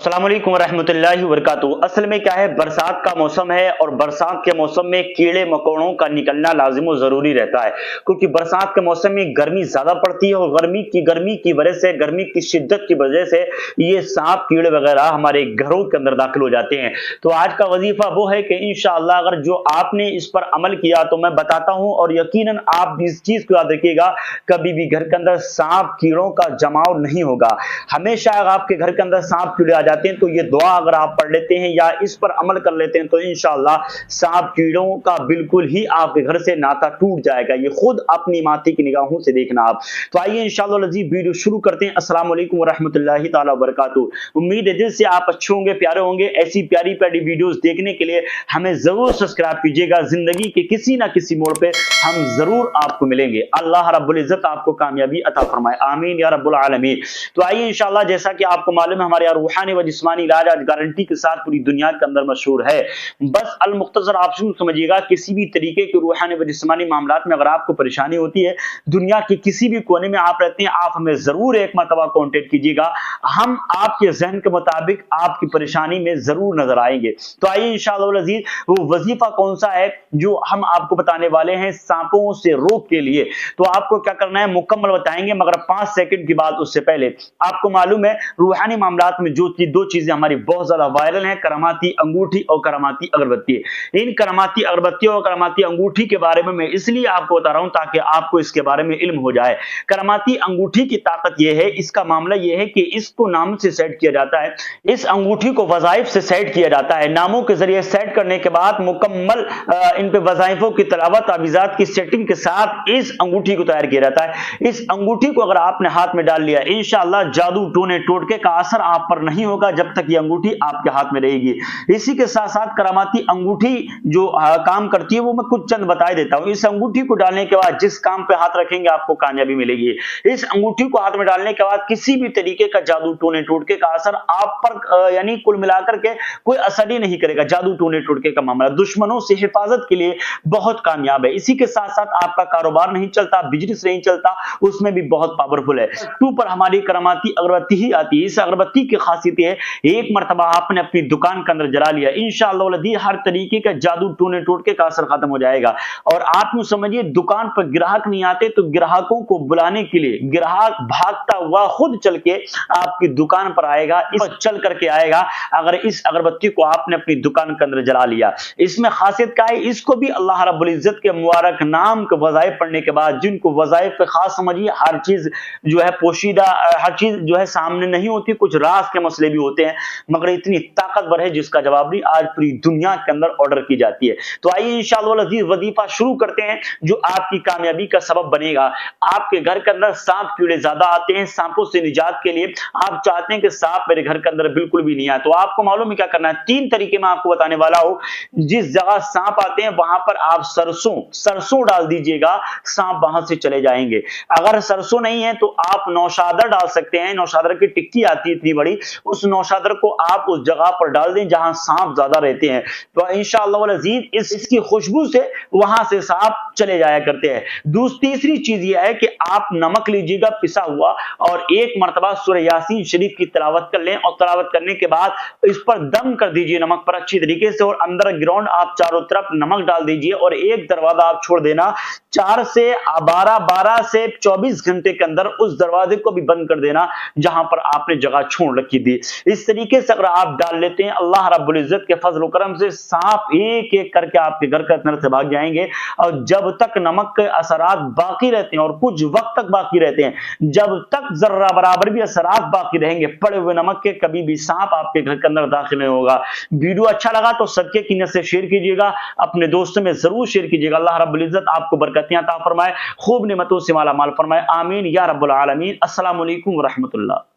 अस्सलाम वालेकुम रहमतुल्लाहि व बरकातहू। असल में क्या है, बरसात का मौसम है और बरसात के मौसम में कीड़े मकोड़ों का निकलना लाजिम और जरूरी रहता है, क्योंकि बरसात के मौसम में गर्मी ज्यादा पड़ती है और गर्मी की वजह से, गर्मी की शिद्दत की वजह से ये सांप कीड़े वगैरह हमारे घरों के अंदर दाखिल हो जाते हैं। तो आज का वजीफा वो है कि इंशाअल्लाह अगर जो आपने इस पर अमल किया तो मैं बताता हूं, और यकीनन आप इस चीज को याद रखिएगा, कभी भी घर के अंदर सांप कीड़ों का जमाव नहीं होगा। हमेशा अगर आपके घर के अंदर सांप कीड़े आ जाते हैं तो ये दुआ अगर आप पढ़ लेते हैं या इस पर अमल कर लेते हैं तो इंशाअल्लाह सांप कीड़ों का बिल्कुल ही आपके घर से नाता टूट जाएगा। ये खुद अपनी माथे की निगाहों से देखना आप। तो आइए इंशाअल्लाह लजीज वीडियो शुरू करते हैं। अस्सलाम वालेकुम रहमतुल्लाहि ताला व बरकातहू। उम्मीद है दिल से आप अच्छे होंगे, प्यारे होंगे। ऐसी प्यारी प्यारी वीडियोस देखने के लिए हमें जरूर सब्सक्राइब कीजिएगा। जिंदगी के किसी ना किसी मोड़ पे हम जरूर आपको मिलेंगे। अल्लाह रब्बुल इज्जत आपको कामयाबी अता फरमाए, आमीन या रब्बुल आलमीन। तो आइए इंशाअल्लाह, जैसा कि आपको मालूम है, हमारे रूहानी व जिस्मानी इलाज आज गारंटी के साथ पूरी दुनिया के अंदर मशहूर है। बस अल मुख्तसर आप समझिएगा, किसी भी तरीके के रूहानी व जिस्मानी मामलात में अगर आपको परेशानी होती है, दुनिया के किसी भी कोने में आप रहते हैं, आप हमें जरूर एक मरतबा कांटेक्ट कीजिएगा। हम आपके जहन के मुताबिक आपकी परेशानी में जरूर नजर आएंगे। तो आइए इंशाअल्लाह अज़ीज़, वो वजीफा कौन सा है जो हम आपको बताने वाले हैं सांपों से रोक के लिए। तो आपको क्या करना है मुकम्मल बताएंगे, मगर 5 सेकंड की बात उससे पहले आपको मालूम है रूहानी मामलात में जो दो चीजें हमारी बहुत ज्यादा वायरल हैं, करामाती अंगूठी और करामाती अगरबत्ती। इन करामाती अगरबत्ती और करामाती अंगूठी के बारे में मैं इसलिए आपको बता रहा हूं ताकि आपको इसके बारे में इल्म हो जाए। करामाती अंगूठी की ताकत यह है, इसका मामला यह है कि इसको नाम से सेट किया जाता है। इस अंगूठी को वज़ाइफ से सेट किया जाता है। नामों के जरिए सेट करने के बाद मुकम्मल इन पे वज़ाइफों की तलावत तावीज़ात की सेटिंग के साथ इस अंगूठी को तैयार किया जाता है। इस अंगूठी को अगर आपने हाथ में डाल लिया, इंशाअल्लाह जादू टोने टोटके का असर आप पर नहीं होगा जब तक ये अंगूठी आपके हाथ में रहेगी। इसी के साथ साथ करामाती अंगूठी जो काम करती है वो मैं कुछ चंद बता देता हूं। इस अंगूठी को डालने के बाद जिस काम पे हाथ रखेंगे आपको कामयाबी मिलेगी। इस अंगूठी को हाथ में डालने के बाद किसी भी तरीके का जादू टोने टोटके का असर आप पर यानी कुल मिलाकर के कोई असर ही नहीं करेगा। जादू टोने टोटके का मामला दुश्मनों से हिफाजत के लिए बहुत कामयाब है। इसी के साथ साथ आपका कारोबार नहीं चलता, बिजनेस नहीं चलता, उसमें भी बहुत पावरफुल है। टू पर हमारी करामाती अगरबत्ती ही आती है। इस अगरबत्ती की खासियत है, एक मरतबा आपने अपनी दुकान के अंदर जला लिया, इंशाअल्लाह हर तरीके का जादू टोने टोटके का असर खत्म हो जाएगा। और आप यूं समझिए, दुकान पर ग्राहक नहीं आते तो ग्राहकों को बुलाने के लिए ग्राहक भागता हुआ खुद चल के आपकी दुकान पर आएगा, इस चल करके आएगा अगर इस अगरबत्ती को आपने अपनी दुकान के अंदर जला लिया। इसमें खासियत क्या है, इसको भी अल्लाह रब्बुल इज्जत के मुबारक नाम के वज़ाइफ पढ़ने के बाद, जिनको वज़ाइफ पे खास समझिए, हर चीज जो है पोशीदा, हर चीज जो है सामने नहीं होती, कुछ राज के मसले भी होते हैं, मगर इतनी ताकतवर है जिसका जवाब भी आज पूरी दुनिया के अंदर ऑर्डर की जाती है। तो आइए इंशाअल्लाह अज़ीज़ वजीफा शुरू करते हैं जो आपकी कामयाबी का सबब बनेगा। आपके घर के अंदर सांप कीड़े ज्यादा आते हैं, सांपों से निजात के लिए आप चाहते हैं कि सांप मेरे घर के अंदर बिल्कुल भी नहीं आए, तो आपको मालूम है क्या करना है। 3 तरीके में आपको बताने वाला हूं। जिस जगह सांप आते हैं वहां पर आप सरसों डाल दीजिएगा, सांप वहां से चले जाएंगे। अगर सरसों नहीं है तो आप नौशादर डाल सकते हैं। नौशादर की टिक्की आती है इतनी बड़ी, उस नौशादर को आप उस जगह पर डाल दें जहां सांप ज्यादा रहते हैं, तो इंशाअल्लाह अज़ीज़ इसकी खुशबू से वहां से सांप चले जाया करते हैं। तीसरी चीज यह है कि आप नमक लीजिएगा पिसा हुआ और एक मरतबा सूरह यासीन शरीफ की तिलावत कर लें, और तिलावत करने के बाद इस पर दम कर दीजिए नमक पर अच्छी तरीके से, और अंदर ग्राउंड आप चारों तरफ नमक डाल दीजिए और एक दरवाजा आप छोड़ देना। 12 से 24 घंटे के अंदर उस दरवाजे को भी बंद कर देना जहां पर आपने जगह छोड़ रखी थी। इस तरीके से अगर आप डाल लेते हैं, अल्लाह रब्बुल इज्जत के फजल करम से सांप एक एक करके आपके घर के अंदर से भाग जाएंगे। और जब तक नमक के असरात बाकी रहते हैं, और कुछ वक्त तक बाकी रहते हैं, जब तक जर्रा बराबर भी असरात बाकी रहेंगे पड़े हुए नमक के, कभी भी सांप आपके घर के अंदर दाखिल नहीं होगा। वीडियो अच्छा लगा तो सदके की नियत से शेयर कीजिएगा, अपने दोस्तों में जरूर शेयर कीजिएगा। अल्लाह रब्बुल इज्जत आपको बरकतियां अता फरमाए, खूब नेमतों से माला माल फरमाए, आमीन या रब्बुल आलमीन। अस्सलाम वालेकुम व रहमतुल्लाह।